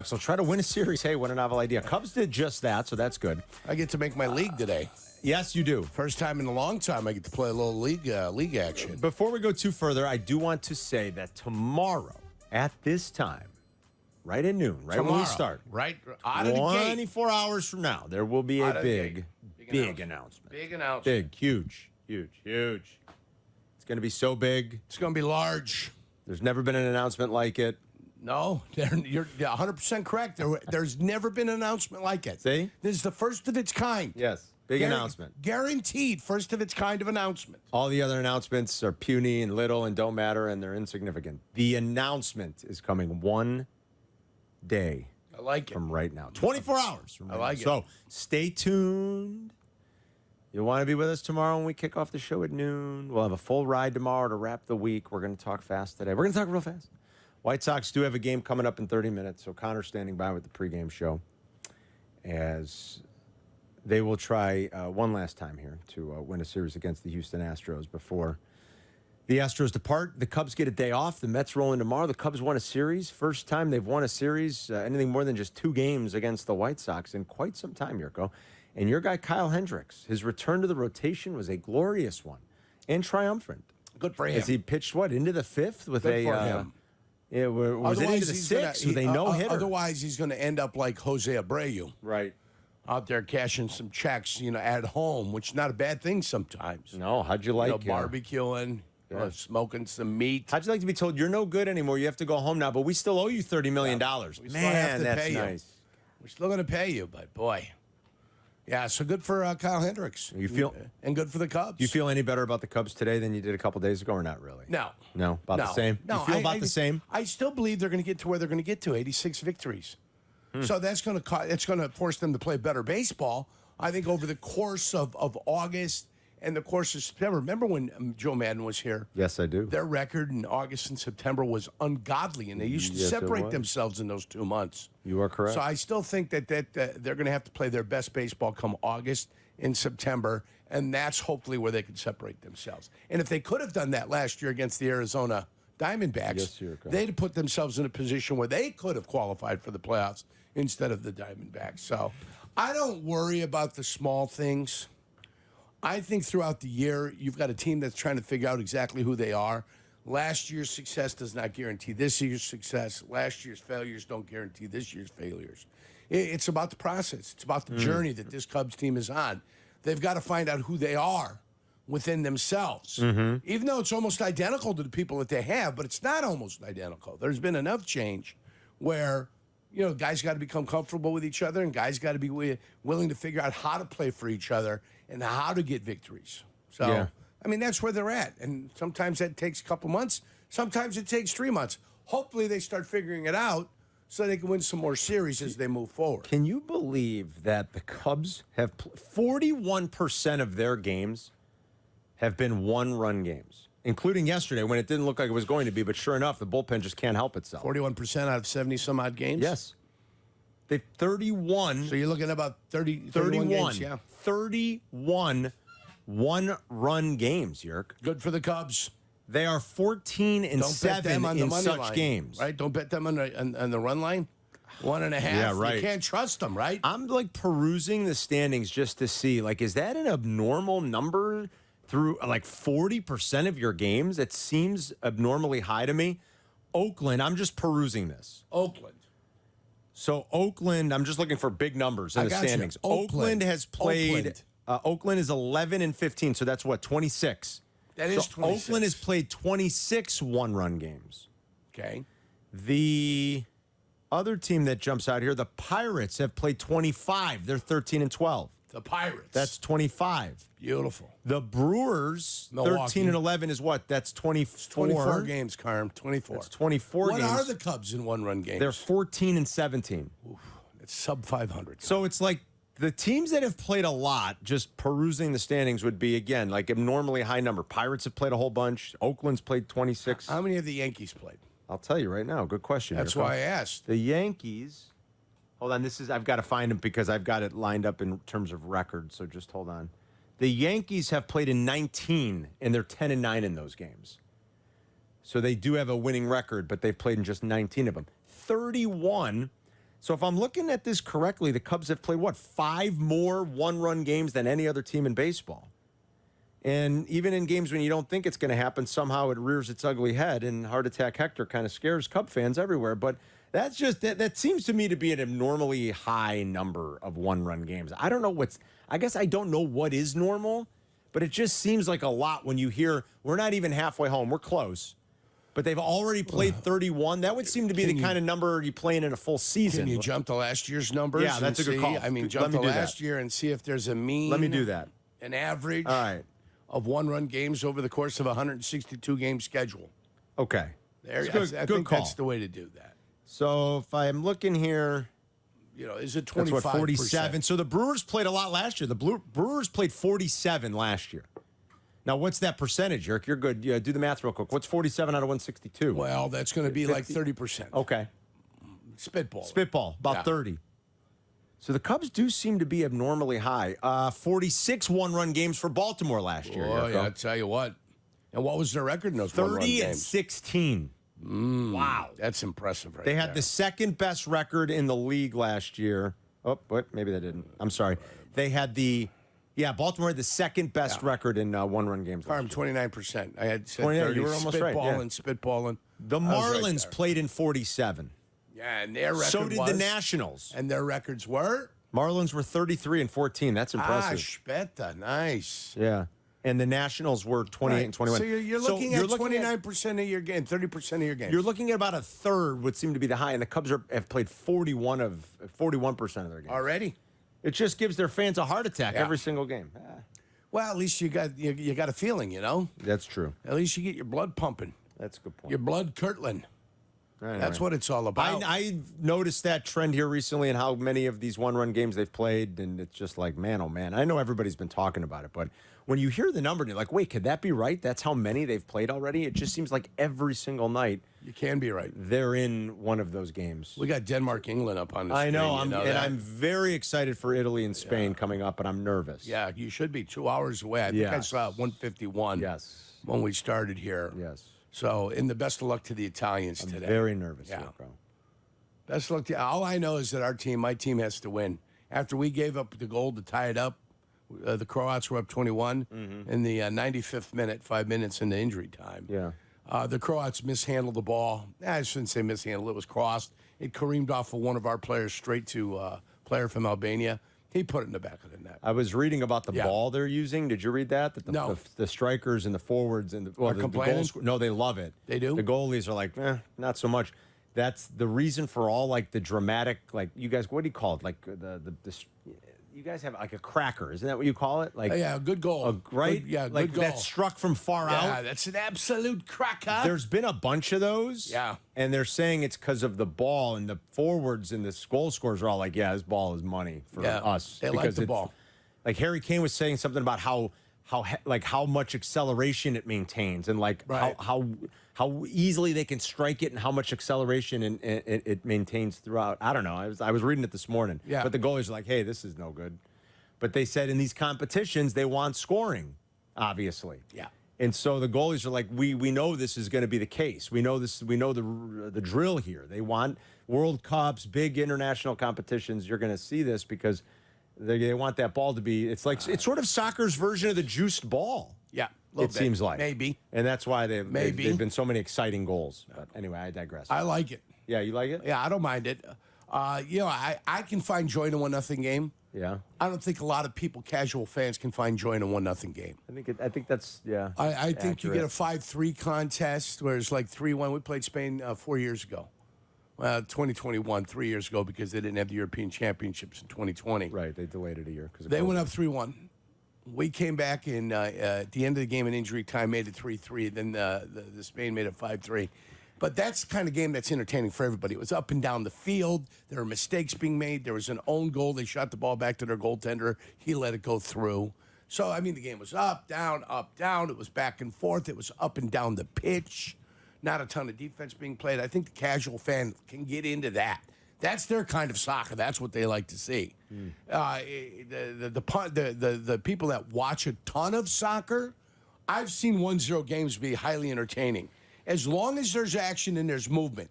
So try to win a series. Hey, what a novel idea. Cubs did just that, so that's good. I get to make my league today. Yes, you do. First time in a long time I get to play a little league action. Before we go too further, I do want to say that tomorrow at this time, right at noon, right when we start, right out of the gate, 24 hours from now, there will be a big announcement. Big announcement. Big, huge. It's going to be so big. It's going to be large. There's never been an announcement like it. No, you're 100% correct. There's never been an announcement like it. See? This is the first of its kind. Yes, big announcement. Guaranteed first of its kind of announcement. All the other announcements are puny and little and don't matter, and they're insignificant. The announcement is coming one day I like it. from right now. 24 hours from right I like now. it. So stay tuned. You'll want to be with us tomorrow when we kick off the show at noon. We'll have a full ride tomorrow to wrap the week. We're going to talk fast today. We're going to talk real fast. White Sox do have a game coming up in 30 minutes, so Connor's standing by with the pregame show as they will try one last time here to win a series against the Houston Astros before the Astros depart. The Cubs get a day off. The Mets roll in tomorrow. The Cubs won a series. First time they've won a series, anything more than just 2 games against the White Sox in quite some time, Jurko. And your guy, Kyle Hendricks, his return to the rotation was a glorious one and triumphant. Good for him. As he pitched, into the 5th with Good for him. Yeah, was it into the 6th with a no-hitter? Otherwise, he's going to end up like Jose Abreu. Right. Out there cashing some checks, at home, which is not a bad thing sometimes. No, how'd you like barbecuing, smoking some meat. How'd you like to be told you're no good anymore? You have to go home now, but we still owe you $30 million. Man, that's nice. We're still going to pay you, but boy. Yeah, so good for Kyle Hendricks. You feel and good for the Cubs. Do you feel any better about the Cubs today than you did a couple days ago, or not really? No. About the same. No, you feel about the same. I still believe they're going to get to where they're going to get to, 86 victories. So that's going to force them to play better baseball. I think over the course of August and the course of September. Remember when Joe Madden was here? Yes, I do. Their record in August and September was ungodly, and they used to separate themselves in those 2 months. You are correct. So I still think that they're going to have to play their best baseball come August and September, and that's hopefully where they can separate themselves. And if they could have done that last year against the Arizona Diamondbacks, they'd have put themselves in a position where they could have qualified for the playoffs instead of the Diamondbacks. So I don't worry about the small things. I think throughout the year, you've got a team that's trying to figure out exactly who they are. Last year's success does not guarantee this year's success. Last year's failures don't guarantee this year's failures. It's about the process. It's about the journey that this Cubs team is on. They've got to find out who they are within themselves. Even though it's almost identical to the people that they have, but it's not almost identical. There's been enough change where, guys got to become comfortable with each other, and guys got to be willing to figure out how to play for each other and how to get victories. So, I mean, that's where they're at. And sometimes that takes a couple months. Sometimes it takes 3 months. Hopefully they start figuring it out so they can win some more series as they move forward. Can you believe that the Cubs have 41% of their games have been one-run games, including yesterday when it didn't look like it was going to be, but sure enough, the bullpen just can't help itself. 41% out of 70-some-odd games? Yes. They've 31. So you're looking at about 31 games, yeah. 31 one-run games, Yerk. Good for the Cubs. They are 14-7 in such line, games. Right? Don't bet them on the run line. 1.5. Yeah, right. You can't trust them, right? I'm perusing the standings just to see, is that an abnormal number through 40% of your games? It seems abnormally high to me. Oakland, I'm just perusing this. Oakland. So Oakland, I'm just looking for big numbers in the standings. Oakland has played. Oakland is 11-15, so that's what, 26. That is 26. Oakland has played 26 one-run games. Okay. The other team that jumps out here, the Pirates, have played 25. They're 13-12. The Pirates. That's 25. Beautiful. The Brewers, Milwaukee. 13-11 is what? That's 24. It's 24 games, Carm. 24. That's 24 games. What are the Cubs in one-run games? They're 14-17. Oof, it's sub 500. So it's the teams that have played a lot, just perusing the standings, would be, again, abnormally high number. Pirates have played a whole bunch. Oakland's played 26. How many have the Yankees played? I'll tell you right now. Good question. That's why I asked. The Yankees. Hold on. I've got to find them because I've got it lined up in terms of records. So just hold on. The Yankees have played in 19, and they're 10-9 in those games. So they do have a winning record, but they've played in just 19 of them. 31 So if I'm looking at this correctly, the Cubs have played, 5 more one-run games than any other team in baseball. And even in games when you don't think it's going to happen, somehow it rears its ugly head, and Heart Attack Hector kind of scares Cub fans everywhere. But that's just that seems to me to be an abnormally high number of one-run games. I don't know I guess I don't know what is normal, but it just seems like a lot when you hear we're not even halfway home. We're close. But they've already played 31. That would seem to be the kind of number you playing in a full season. Can you jump to last year's numbers? Yeah, that's a good call. I mean, jump to last year and see if there's a mean. Let me do that. An average. All right. Of one-run games over the course of a 162-game schedule. Okay. There, good, I good think call. that's the way to do that. So if I'm looking here, is it 25%? that's what, 47. So the Brewers played a lot last year. The Brewers played 47 last year. Now, what's that percentage, Eric? You're good. Yeah, do the math real quick. What's 47 out of 162? Well, that's going to be 50? like 30%. Okay. Spitball, about 30. So the Cubs do seem to be abnormally high. 46 one-run games for Baltimore last year. Oh, yeah, I'll tell you what. And what was their record in those 30 and 16. Wow. That's impressive right They had there. the second best record in the league last year. Oh, what? Maybe they didn't. I'm sorry. They had Baltimore had the second best record in one-run games. Farm 29%. I had said 29, 30. you were almost right, yeah. Spitballing. The Marlins played in 47. Yeah, and their record So did was, the Nationals. And their records were? Marlins were 33 and 14. That's impressive. Spetta. Nice. Yeah. And the Nationals were 28 and 21. So you're looking at 29% of your game, 30% of your games. You're looking at about a third would seem to be the high, and the Cubs have played 41% of their games. Already? It just gives their fans a heart attack every single game. Well, at least you got a feeling, That's true. At least you get your blood pumping. That's a good point. Your blood curdling. That's what it's all about. I noticed that trend here recently in how many of these one-run games they've played, and it's just like, man, oh, man. I know everybody's been talking about it, but when you hear the number, and you're like, wait, could that be right? That's how many they've played already? It just seems like every single night you can be right. They're in one of those games. We got Denmark, England up on the screen. I know, I'm very excited for Italy and Spain coming up, but I'm nervous. Yeah, you should be 2 hours away. I think I saw 151 when we started here. Yes. So, in the best of luck to the Italians today. Very nervous, bro. Best of luck to you. All I know is that my team has to win. After we gave up the goal to tie it up, the Croats were up 21 in the 95th minute, 5 minutes into injury time. Yeah. The Croats mishandled the ball. I shouldn't say mishandled. It was crossed. It careened off of one of our players straight to a player from Albania. He put it in the back of the net. I was reading about the ball they're using. Did you read that? No. The strikers and the forwards and the complaining? No, they love it. They do? The goalies are like, not so much. That's the reason for all like the dramatic, like you guys, what do you call it? Like you guys have like a cracker, isn't that what you call it? Like a good goal, right? Good like goal. that struck from far out. Yeah, that's an absolute cracker. There's been a bunch of those. Yeah. And they're saying it's because of the ball, and the forwards and the goal scorers are all like, this ball is money for us. They like the ball. Like Harry Kane was saying something about how much acceleration it maintains, and like how easily they can strike it, and how much acceleration it maintains throughout. I don't know. I was reading it this morning. Yeah. But the goalies are like, hey, this is no good. But they said in these competitions they want scoring, obviously. Yeah. And so the goalies are like, we know this is going to be the case. We know this. We know the drill here. They want World Cups, big international competitions. You're going to see this because they want that ball to be. It's like it's sort of soccer's version of the juiced ball. Yeah, it seems like maybe, and that's why they've been so many exciting goals. But anyway, I digress. I like it. Yeah, you like it? Yeah, I don't mind it. I can find joy in a 1-0 game. Yeah. I don't think a lot of people, casual fans, can find joy in a 1-0 game. I think that's I think you get a 5-3 contest where it's like 3-1. We played Spain 4 years ago. 2021, 3 years ago, because they didn't have the European Championships in 2020. Right, they delayed it a year because they went up 3-1. We came back in at the end of the game in injury time, made it 3-3. Then the Spain made it 5-3. But that's the kind of game that's entertaining for everybody. It was up and down the field. There were mistakes being made. There was an own goal. They shot the ball back to their goaltender. He let it go through. So, I mean, the game was up, down, up, down. It was back and forth. It was up and down the pitch. Not a ton of defense being played. I think the casual fan can get into that. That's their kind of soccer. That's what they like to see. The people that watch a ton of soccer, I've seen 1-0 games be highly entertaining. As long as there's action and there's movement.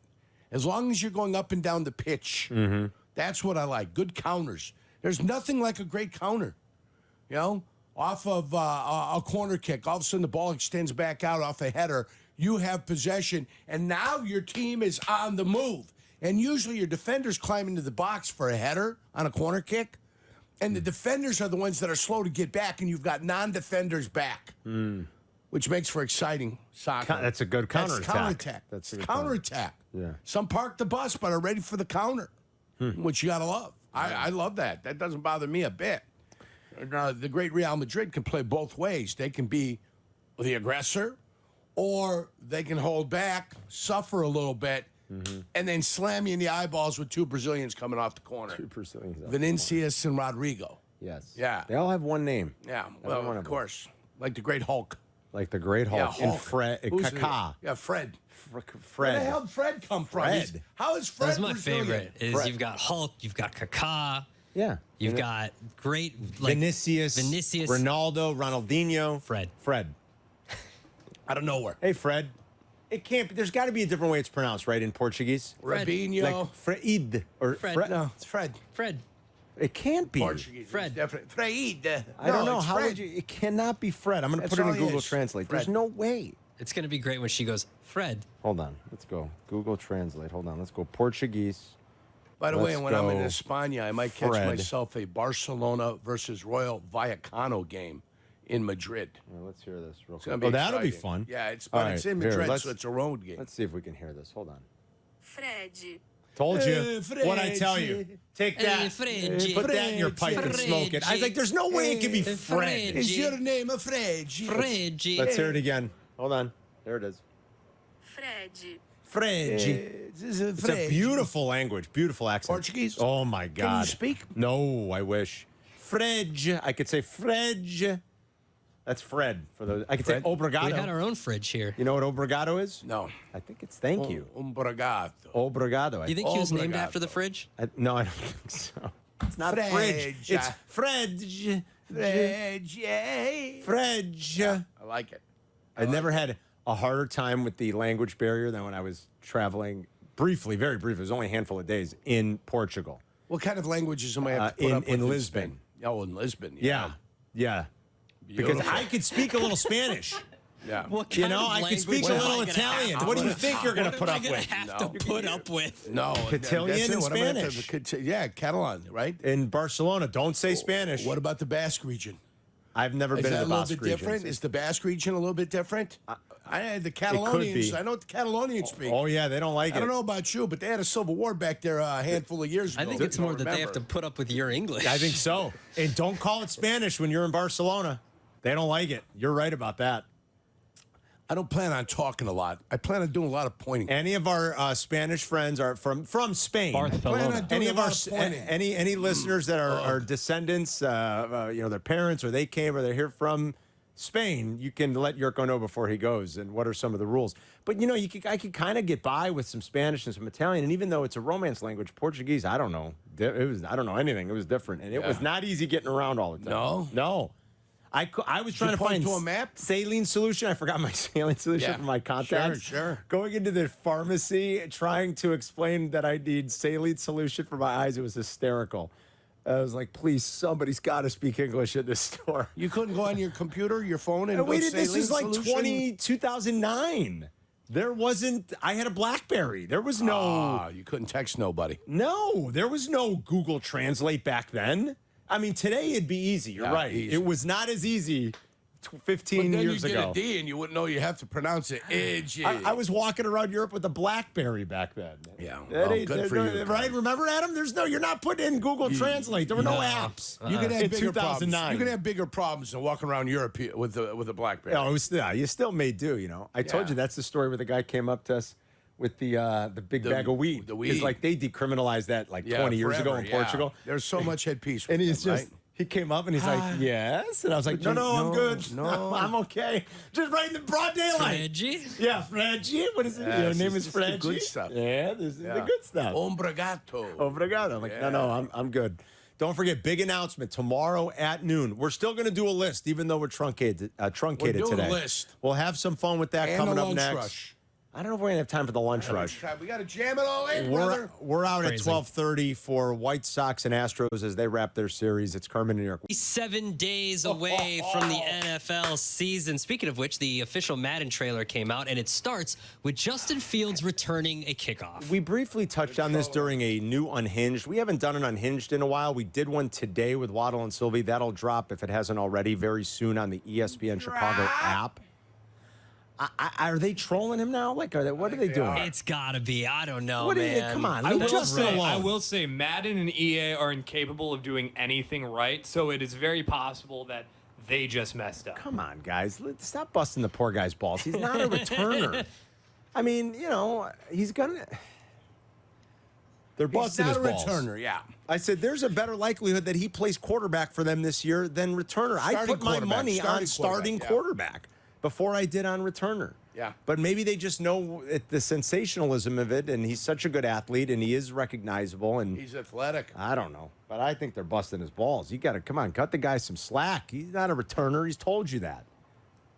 As long as you're going up and down the pitch, that's what I like. Good counters. There's nothing like a great counter. You know, off of a corner kick, all of a sudden the ball extends back out off a header. You have possession, and now your team is on the move. And usually your defenders climb into the box for a header on a corner kick, and the defenders are the ones that are slow to get back, and you've got non-defenders back, which makes for exciting soccer. That's a good counterattack. That's counterattack. That's a good counterattack. Yeah. Some park the bus, but are ready for the counter, which you got to love. I love that. That doesn't bother me a bit. The great Real Madrid can play both ways. They can be the aggressor, or they can hold back, suffer a little bit, and then slam you in the eyeballs with two Brazilians coming off the corner. Two Brazilians. Vinicius and Rodrigo. Yes. Yeah. They all have one name. Yeah, well, of course. Like the great Hulk. Like the Great Hulk. Yeah, Hulk. And Fred. Kaká. Yeah, Fred. Fred. Where the hell did Fred come from? Fred. How is Fred That's my Brazilian? favorite. Is Fred. you've got Hulk, you've got Kaká, Yeah. you've got great like Vinicius. Ronaldo. Ronaldinho. Fred. Out of nowhere. Hey, Fred. It can't be. There's got to be a different way it's pronounced, right, in Portuguese? Fred. Rabinho. Like Fred. Or Fred. No, it's Fred. Fred. It can't be. Portuguese. Fred. It's definitely Fred. I don't know. It's How Fred. would you? It cannot be Fred. I'm going to That's put it all in he Google is. Translate. There's Fred. no way. It's gonna be great when she goes, Fred. Hold on. Let's go. Google Translate. Hold on. Let's go Portuguese. By the way, Let's when I'm in go España, I might catch Fred. myself a Barcelona versus Royal Vallecano game in Madrid. Well, let's hear this real It's quick. gonna be That'll be exciting. fun. Yeah, it's All but it's right, in here, Madrid, let's- so it's a road game. Let's see if we can hear this. Hold on. Fred. Told you. Fred. What I tell you. Take that. Fred. Put that in your pipe and smoke it. I was like, there's no way it could be Fred. Fred. Is your name a Fred? Fred. Let's hear it again. Hold on. There it is. Fred. Fred. It's a beautiful language. Beautiful accent. Portuguese? Oh, my God. Can you speak? No, I wish. Fred. I could say Fred. That's Fred. For those. I could Fred? say obrigado. We had our own fridge here. You know what obrigado is? No. I think it's thank you. Umbragato. Obrigado. Do you think he was named Obrigado. after the fridge? No, I don't think so. It's not Fred. fridge. It's Fred. Fred. Fred. I like it. I never had a harder time with the language barrier than when I was traveling briefly, very briefly. It was only a handful of days in Portugal. What kind of languages am I have to put in- up with in Lisbon. Spain? Oh, in Lisbon. Yeah. Yeah. Because Beautiful. I could speak a little Spanish. Yeah. What You kind know, of I could language speak a am I little gonna Italian. have What do to- you think you're going to put What up am I with? gonna have to put up with? No. Cotillion that's it. and What am I gonna have Spanish. yeah, Catalan, right? In Barcelona, don't say Spanish. What about the Basque region? I've never Is been that to a the little Basque bit region. different? Is the Basque region a little bit different? I had the Catalonians. be. I know what the Catalonians speak. Oh, yeah, they don't like it. I don't know about you, but they had a civil war back there a handful of years ago. I think it's more that they have to put up with your English. I think so. And don't call it Spanish when you're in Barcelona. They don't like it. You're right about that. I don't plan on talking a lot. I plan on doing a lot of pointing. Any of our Spanish friends are from Spain. Plan on doing Any a of our lot of pointing. any listeners that are descendants, their parents or they came or they're here from Spain, you can let Jurko know before he goes and what are some of the rules. But I could kind of get by with some Spanish and some Italian, and even though it's a Romance language, Portuguese, I don't know. I don't know anything. It was different, and it was not easy getting around all the time. No. I was trying to point find to a map? saline solution. I forgot my saline solution Yeah. for my contacts. Sure. Going into the pharmacy, trying to explain that I need saline solution for my eyes, it was hysterical. I was like, please, somebody's got to speak English in this store. You couldn't go on your computer, your phone, and We go did, this saline is like solution? 2009. There wasn't, I had a BlackBerry. There was no, You couldn't text nobody. there was no Google Translate back then. I mean, today it'd be easy. You're Yeah, right. easy. It was not as easy 15 But then years you get ago. a D and you wouldn't know you have to pronounce it. I was walking around Europe with a BlackBerry back then. Yeah, That well, ain't- good for you, right? Remember, Adam? You're not putting in Google Translate. There were no apps. You could have in bigger problems. 2009. You could have bigger problems than walking around Europe with a BlackBerry. Oh, you still may do. I told Yeah. you that's the story where the guy came up to us with the big bag of weed. the weed. It's like they decriminalized that 20 years ago in forever, Portugal. There's so much headpiece. And with he's them, just, right? he came up and he's like, yes. And I was like, no, I'm good. no. I'm okay. Just right in the broad daylight. Reggie? Yeah, Fredgy. What is it? Your Yes, name this is is the Fredgy? good stuff. Yeah, this is the Yeah. good stuff. Ombragato. Obrigado. I'm like, no, I'm good. Don't forget, big announcement tomorrow at noon. We're still going to do a list, even though we're truncated We're doing today. a list. We'll have some fun with that And coming a up lunch next. rush. I don't know if we're going to have time for the lunch rush. We got to jam it all in, brother. We're out Crazy. at 12:30 for White Sox and Astros as they wrap their series. It's Carmen and Jurko. 7 days away from the NFL season. Speaking of which, the official Madden trailer came out, and it starts with Justin Fields returning a kickoff. We briefly touched on this during a new Unhinged. We haven't done an Unhinged in a while. We did one today with Waddle and Sylvie. That'll drop, if it hasn't already, very soon on the ESPN Chicago app. Are they trolling him now? Like, what are they doing? It's gotta be. I don't know, What are man. Come on, I leave will, Justin say, alone. I will say Madden and EA are incapable of doing anything right, so it is very possible that they just messed up. Come on, guys. Stop busting the poor guy's balls. He's not a returner. I mean, he's gonna. They're busting He's his not a balls. returner, yeah. I said there's a better likelihood that he plays quarterback for them this year than returner. I Starting put my quarterback, money on starting yeah. quarterback before I did on returner. Yeah. But maybe they just know the sensationalism of it, and he's such a good athlete, and he is recognizable, and He's athletic. I don't know. But I think they're busting his balls. You got to, come on, cut the guy some slack. He's not a returner. He's told you that.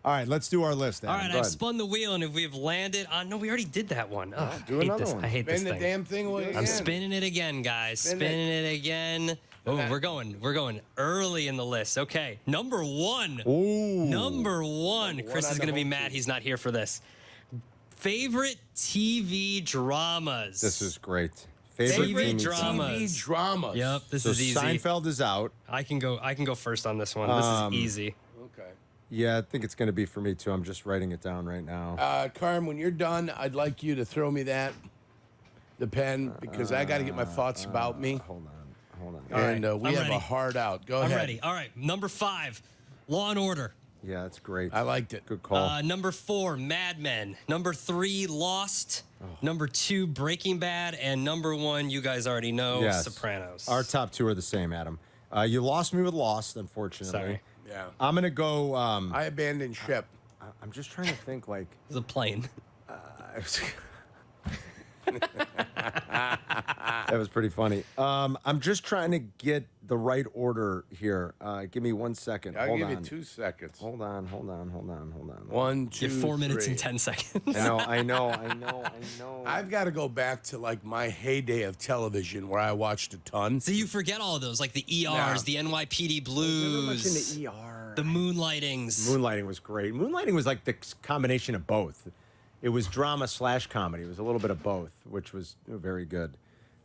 All right, let's do our list, Adam. All right, Go I've ahead. spun the wheel, and if we've landed on... No, we already did that one. Oh, do I hate another this. one. I hate this Spin the thing. damn thing away again. I'm spinning it again, guys. Spinning it again. Oh, we're going early in the list. Okay, number one. Ooh. Number one. Chris on is the going to be home mad team. he's not here for this. Favorite TV dramas. This is great. Favorite TV dramas. TV dramas. Yep, this So is easy. Seinfeld is out. I can go first on this one. This is easy. Okay. Yeah, I think it's going to be for me, too. I'm just writing it down right now. Carm, when you're done, I'd like you to throw me the pen, because I got to get my thoughts about me. Hold on. All right, And we I'm have ready. a hard out. Go I'm ahead. ready. All right, number 5, Law and Order. Yeah, that's great. I liked it. Good call. Number 4, Mad Men. Number 3, Lost. Oh. Number 2, Breaking Bad. And number 1, you guys already know, Yes. Sopranos. Our top two are the same, Adam. You lost me with Lost, unfortunately. Sorry. Yeah. I'm going to go. I abandoned ship. I'm just trying to think, like. It's a plane. That was pretty funny. I'm just trying to get the right order here. Give me 1 second. I'll Hold give on. you 2 seconds. Hold on. 1, 2, You have 4 minutes 3. and 10 seconds. I know. I've got to go back to like my heyday of television where I watched a ton. So you forget all of those, like the ERs, Yeah. the NYPD Never much Blues, into ER. the Moonlightings. Moonlighting was great. Moonlighting was like the combination of both. It was drama / comedy. It was a little bit of both, which was very good.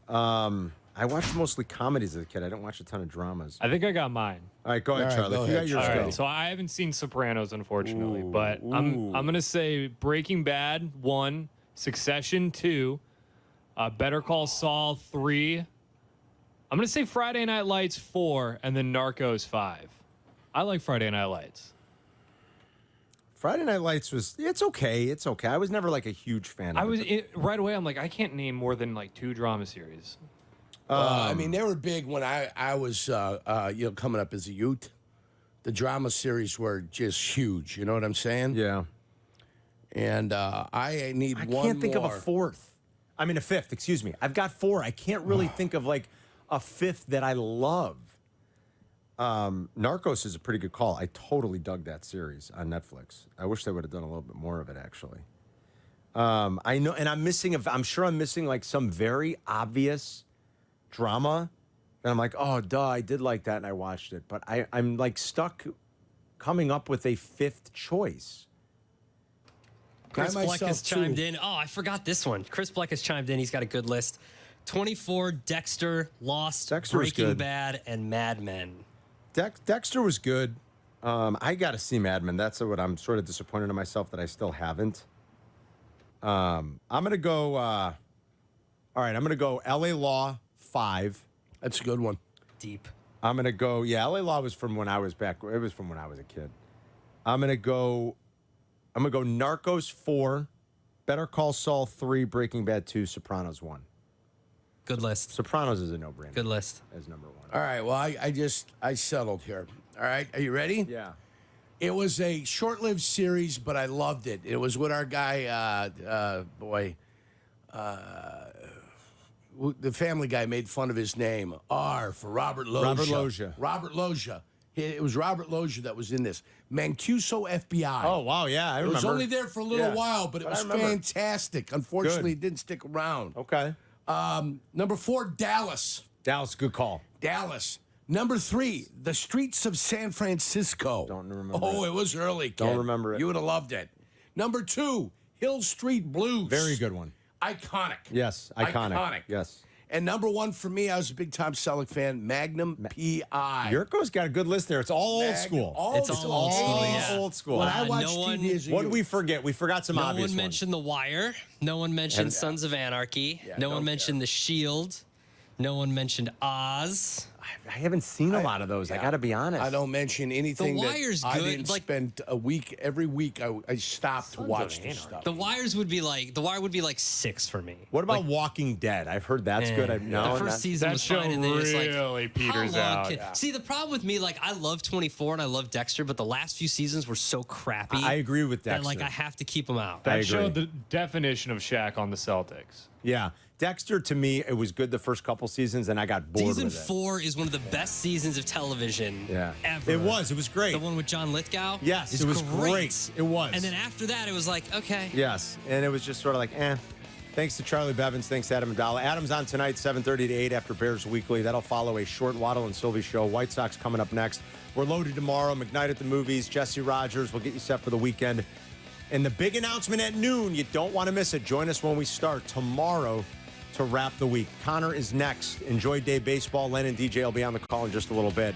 I watched mostly comedies as a kid. I didn't watch a ton of dramas. I think I got mine. All right, go ahead, All right, Charlie. go If you ahead, got yours, All go. right, so I haven't seen Sopranos, unfortunately, Ooh, but I'm gonna say Breaking Bad 1, Succession 2, Better Call Saul 3. I'm gonna say Friday Night Lights 4, and then Narcos 5. I like Friday Night Lights. Friday Night Lights it's okay. I was never like a huge fan of it. Right away. I'm like, I can't name more than like 2 drama series. I mean, they were big when I was coming up as a youth. The drama series were just huge. You know what I'm saying? Yeah. And I need I one can't think of more. a fifth, excuse me. I've got 4. I can't really think of like a fifth that I love. Narcos is a pretty good call. I totally dug that series on Netflix. I wish they would have done a little bit more of it, actually. I know, and I'm sure I'm missing like some very obvious drama. And I'm like, oh, duh, I did like that and I watched it. But I'm like stuck coming up with a fifth choice. Chris I Bleck has myself, chimed too. in. Oh, I forgot this one. Chris Bleck has chimed in. He's got a good list. 24, Dexter, Lost, Dexter was Breaking good. Bad, and Mad Men. Dexter was good. I got to see Mad Men. That's what I'm sort of disappointed in myself that I still haven't. I'm going to go, all right, I'm going to go LA Law 5. That's a good one. Deep. I'm going to go, LA Law was from when I was it was from when I was a kid. I'm going to go Narcos 4, Better Call Saul 3, Breaking Bad 2, Sopranos 1. Good list. Sopranos is a no-brainer. Good list. As number 1. All right. Well, I settled here. All right. Are you ready? Yeah. It was a short-lived series, but I loved it. It was with our guy, the Family Guy made fun of his name. R for Robert Loggia. Robert Loggia. Robert Loggia. It was Robert Lozier that was in this. Mancuso FBI. Oh, wow. Yeah, I It remember. was only there for a little Yeah. while, but it But I was remember. fantastic. Unfortunately, Good. it didn't stick around. Okay. Number 4, Dallas. Dallas, good call. Dallas. Number 3, The Streets of San Francisco. Don't remember Oh, it. it was early, kid. Don't remember it. You would have loved it. Number 2, Hill Street Blues. Very good one. Iconic. Yes, iconic. Yes. And number 1 for me, I was a big Tom Selleck fan, Magnum P.I. Yurko's got a good list there. It's all old school. It's all old school, yeah. Old school. When I no watched one- TV as a What did youth. we forget? We forgot some No obvious one ones. mentioned The Wire. No one mentioned Sons of Anarchy. no one don't mentioned The Shield. No one mentioned Oz. I haven't seen a lot of those. I got to be honest. I don't mention anything The that Wire's I good, didn't like- spend a week. Every week, I stopped to watch this stuff. The Wire would be like 6 for me. What about Walking Dead? I've heard that's good. The No, first season That was show fine, and then it's like, really peters how long out. See, the problem with me, like, I love 24 and I love Dexter, but the last few seasons were so crappy. I agree with that, Dexter. like, I have to keep them out. I That agree. showed the definition of Shaq on the Celtics. Yeah. Dexter, to me, it was good the first couple seasons, and I got bored Season with it. 4 is one of the best seasons of television ever. It was. It was great. The one with John Lithgow? Yes, is it was great. It was. And then after that, it was like, okay. Yes, and it was just sort of like, eh. Thanks to Charlie Bevins. Thanks to Adam Adala. Adam's on tonight, 7:30 to 8 after Bears Weekly. That'll follow a short Waddle and Sylvie show. White Sox coming up next. We're loaded tomorrow. McKnight at the movies. Jesse Rogers will get you set for the weekend. And the big announcement at noon, you don't want to miss it. Join us when we start tomorrow to wrap the week. Connor is next. Enjoy day baseball. Len and DJ will be on the call in just a little bit.